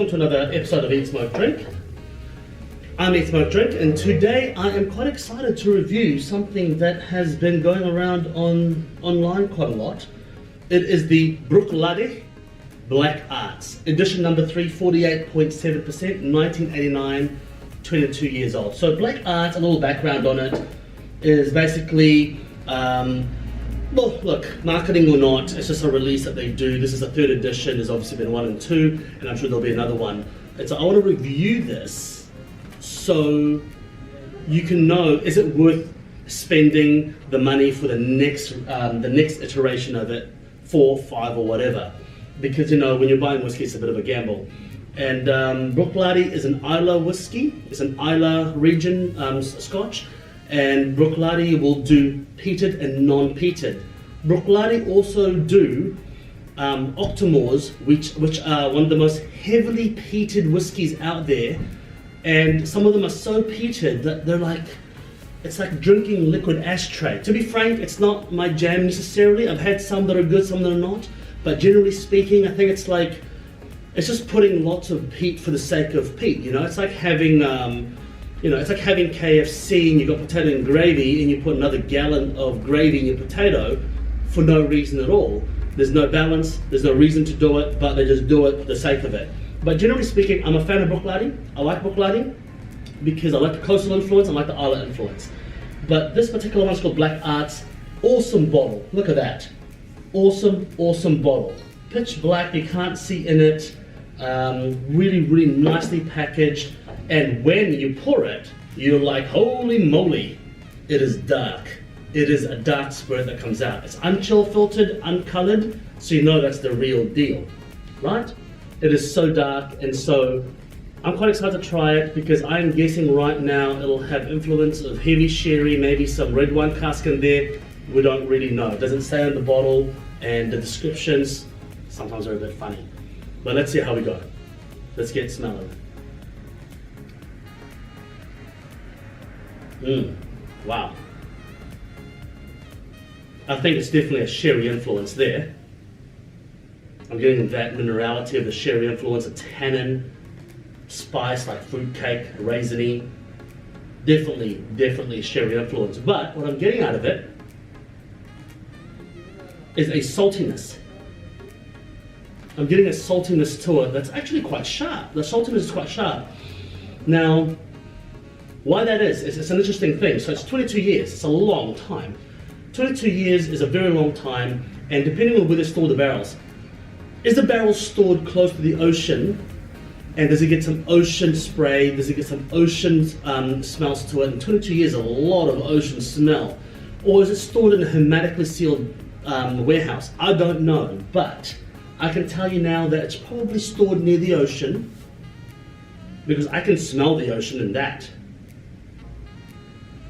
welcome to another episode of Eat Smoke Drink. I'm Eat Smoke Drink, and today I am quite excited to review something that has been going around online quite a lot. It is the Bruichladdich Black Arts, edition number 3, 48.7%, 1989, 22 years old. So Black Arts, a little background on it, is basically, well, look, marketing or not, it's just a release that they do. This is the 3rd edition, there's obviously been 1 and 2, and I'm sure there'll be another one. And so I want to review this so you can know, is it worth spending the money for the next iteration of it, 4, 5 or whatever. Because, you know, when you're buying whiskey, it's a bit of a gamble. And Bruichladdich is an Islay whiskey, it's an Islay region scotch. And Bruichladdich will do peated and non-peated. Bruichladdich also do Octomores, which are one of the most heavily peated whiskies out there. And some of them are so peated that they're like, it's like drinking liquid ashtray. To be frank, it's not my jam necessarily. I've had some that are good, some that are not. But generally speaking, I think it's like, it's just putting lots of peat for the sake of peat. You know, it's like having it's like having KFC and you've got potato and gravy and you put another gallon of gravy in your potato for no reason at all. There's no balance, there's no reason to do it, but they just do it for the sake of it. But generally speaking, I'm a fan of Bruichladdich. I like Bruichladdich because I like the coastal influence, I like the Islay influence. But this particular one's called Black Arts. Awesome bottle, look at that. Awesome, awesome bottle. Pitch black, you can't see in it. Really, really nicely packaged. And when you pour it, you're like, holy moly, it is dark. It is a dark spirit that comes out. It's unchill filtered, uncolored, so you know that's the real deal, right? It is so dark, and so I'm quite excited to try it because I'm guessing right now it'll have influence of heavy sherry, maybe some red wine cask in there. We don't really know. It doesn't say on the bottle, and the descriptions sometimes are a bit funny. But let's see how we go. Let's get smelling. Wow. I think it's definitely a sherry influence there. I'm getting that minerality of the sherry influence, a tannin, spice like fruitcake, raisiny. Definitely sherry influence. But what I'm getting out of it is a saltiness. I'm getting a saltiness to it that's actually quite sharp. The saltiness is quite sharp. Now, why that is, it's an interesting thing. So it's 22 years, it's a long time. 22 years is a very long time, and depending on where they store the barrels. Is the barrel stored close to the ocean, and does it get some ocean spray, does it get some ocean smells to it? And 22 years is a lot of ocean smell. Or is it stored in a hermetically sealed warehouse? I don't know, but I can tell you now that it's probably stored near the ocean, because I can smell the ocean in that.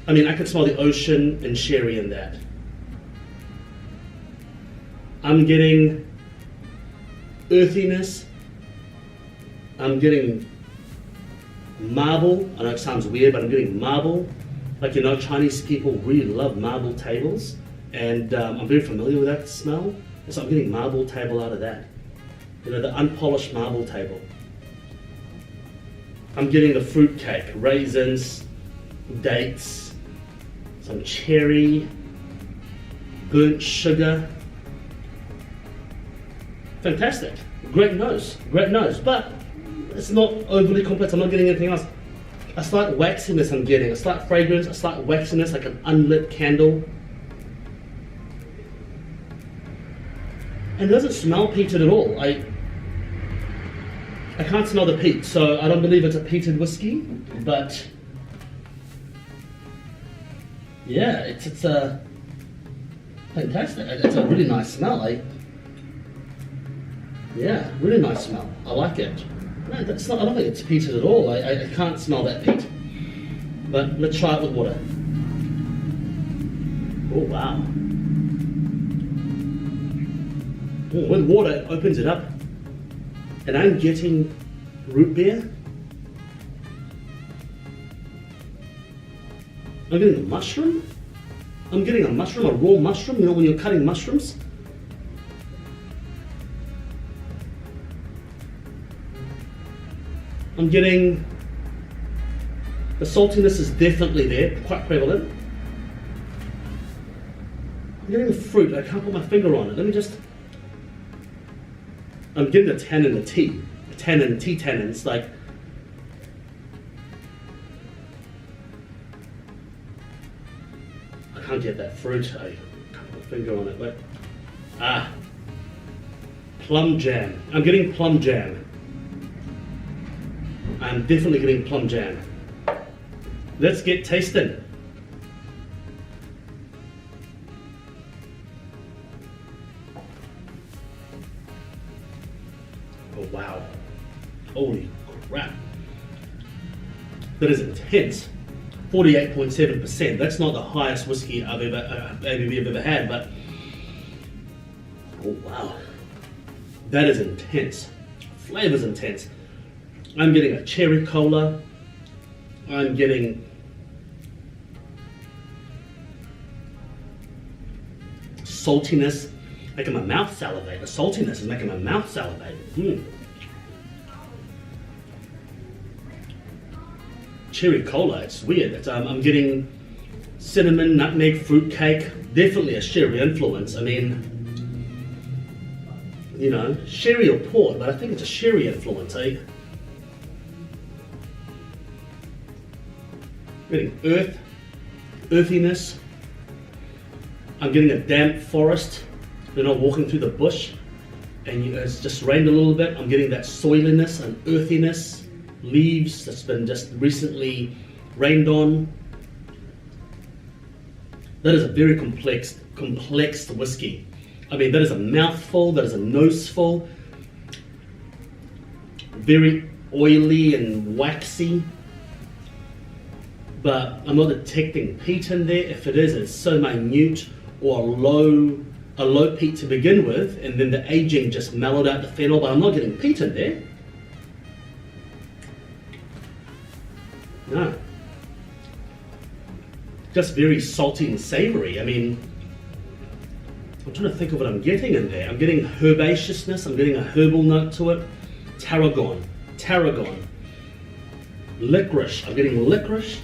I mean, I can smell the ocean and sherry in that. I'm getting earthiness. I'm getting marble. I know it sounds weird, but I'm getting marble. Like, you know, Chinese people really love marble tables, and I'm very familiar with that smell. And so I'm getting marble table out of that. You know, the unpolished marble table. I'm getting the fruit cake, raisins, dates, some cherry, burnt sugar. Fantastic. Great nose, but it's not overly complex. I'm not getting anything else. A slight waxiness I'm getting, a slight fragrance, a slight waxiness like an unlit candle. And it doesn't smell peated at all. I can't smell the peat, so I don't believe it's a peated whiskey, but yeah, it's a fantastic. It's a really nice smell. Yeah, really nice smell. I like it. No, that's not. I don't think it's peated at all. I can't smell that peat. But let's try it with water. Oh wow. Oh, with water, it opens it up, and I'm getting root beer. I'm getting a mushroom. I'm getting a mushroom, a raw mushroom. You know when you're cutting mushrooms. I'm getting, the saltiness is definitely there, quite prevalent. I'm getting the fruit, I can't put my finger on it. Let me just, I'm getting the tannin, the tea tannins, like, I can't get that fruit, I can't put my finger on it, but, plum jam. I'm getting plum jam. I'm definitely getting plum jam. Let's get tasting. Oh wow. Holy crap. That is intense. 48.7%. That's not the highest whiskey I've ever had, but oh wow. That is intense. Flavor's intense. I'm getting a cherry cola. I'm getting saltiness, making my mouth salivate. The saltiness is making my mouth salivate. Cherry cola, it's weird. I'm getting cinnamon, nutmeg, fruit cake. Definitely a sherry influence. I mean, you know, sherry or port, but I think it's a sherry influence, eh? Getting earthiness. I'm getting a damp forest. You're not walking through the bush and it's just rained a little bit. I'm getting that soiliness and earthiness, leaves that's been just recently rained on. That is a very complex whiskey. I mean, that is a mouthful, that is a noseful, very oily and waxy. But I'm not detecting peat in there. If it is, it's so minute, or a low peat to begin with, and then the aging just mellowed out the phenol, but I'm not getting peat in there. No. Just very salty and savory. I mean, I'm trying to think of what I'm getting in there. I'm getting herbaceousness, I'm getting a herbal note to it. Tarragon. Licorice, I'm getting licorice.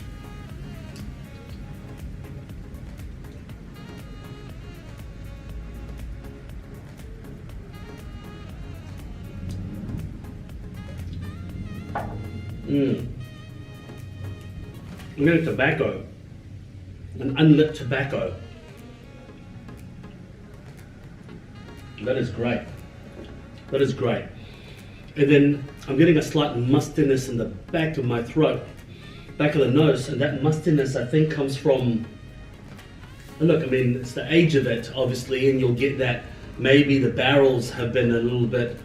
I'm getting tobacco, an unlit tobacco. That is great. That is great. And then I'm getting a slight mustiness in the back of my throat, back of the nose, and that mustiness I think comes from, look, I mean, it's the age of it, obviously, and you'll get that maybe the barrels have been a little bit,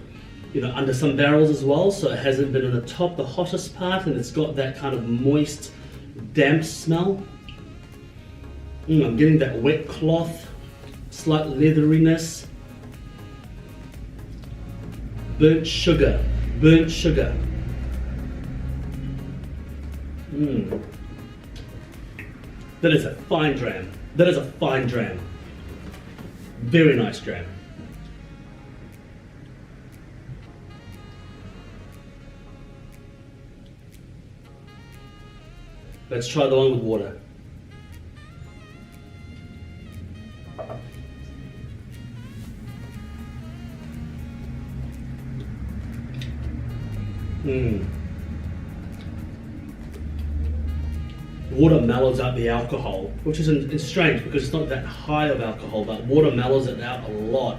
you know, under some barrels as well, so it hasn't been in the top, the hottest part, and it's got that kind of moist, damp smell. I'm getting that wet cloth, slight leatheriness. Burnt sugar. That is a fine dram. Very nice dram. Let's try the one with water. Water mellows out the alcohol, which is it's strange because it's not that high of alcohol, but water mellows it out a lot.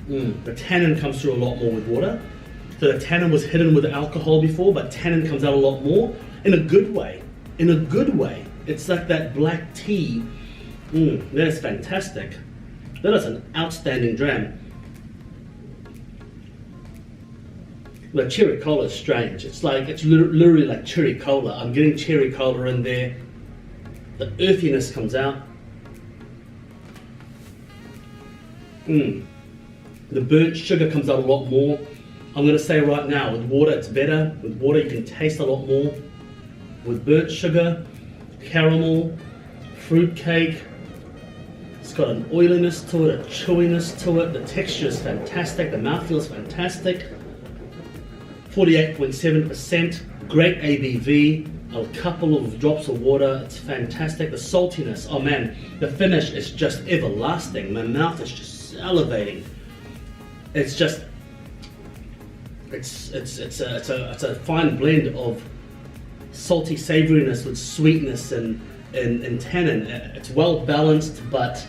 The tannin comes through a lot more with water. So the tannin was hidden with alcohol before, but tannin comes out a lot more in a good way. It's like that black tea. That is fantastic. That is an outstanding dram. The cherry cola is strange. It's literally like cherry cola. I'm getting cherry cola in there. The earthiness comes out. The burnt sugar comes out a lot more. I'm going to say right now, with water it's better. With water you can taste a lot more. With burnt sugar, caramel, fruit cake, it's got an oiliness to it, a chewiness to it. The texture is fantastic. The mouthfeel is fantastic. 48.7%. Great ABV. A couple of drops of water. It's fantastic. The saltiness. Oh man, the finish is just everlasting. My mouth is just salivating. It's just. It's a fine blend of salty savouriness with sweetness and tannin. It's well balanced, but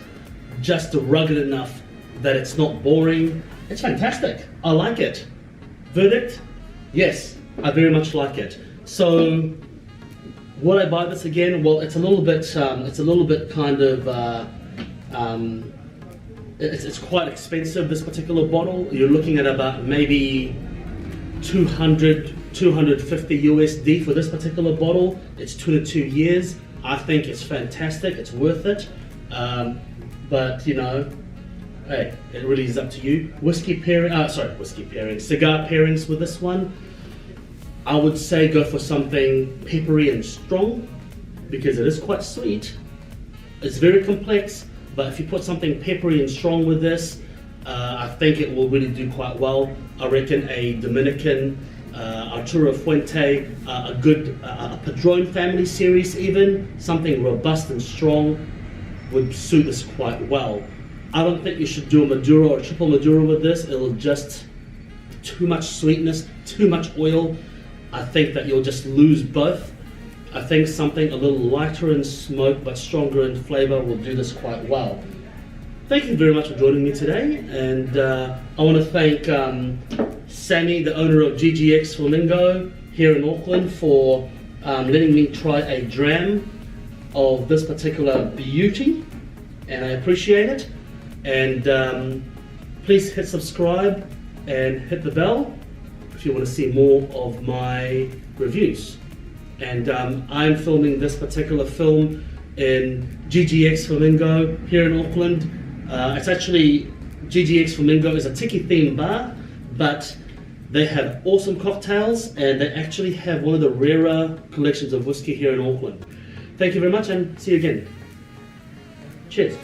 just rugged enough that it's not boring. It's fantastic. I like it. Verdict? Yes, I very much like it. So, would I buy this again? Well, it's a little bit kind of. It's quite expensive. This particular bottle. You're looking at about maybe 250 USD for this particular bottle. It's 2 to 2 years. I think it's fantastic. It's worth it. But you know, hey, it really is up to you. Whiskey pairing, cigar pairings with this one. I would say go for something peppery and strong because it is quite sweet. It's very complex, but if you put something peppery and strong with this, I think it will really do quite well. I reckon a Dominican, Arturo Fuente, a good Padron Family series even, something robust and strong would suit this quite well. I don't think you should do a Maduro or a triple Maduro with this. It'll just, too much sweetness, too much oil. I think that you'll just lose both. I think something a little lighter in smoke but stronger in flavor will do this quite well. Thank you very much for joining me today, and I want to thank Sammy, the owner of GGX Flamingo here in Auckland, for letting me try a dram of this particular beauty, and I appreciate it. And please hit subscribe and hit the bell if you want to see more of my reviews. And I'm filming this particular film in GGX Flamingo here in Auckland. It's actually, GGX Flamingo is a tiki themed bar, but they have awesome cocktails and they actually have one of the rarer collections of whiskey here in Auckland. Thank you very much and see you again. Cheers.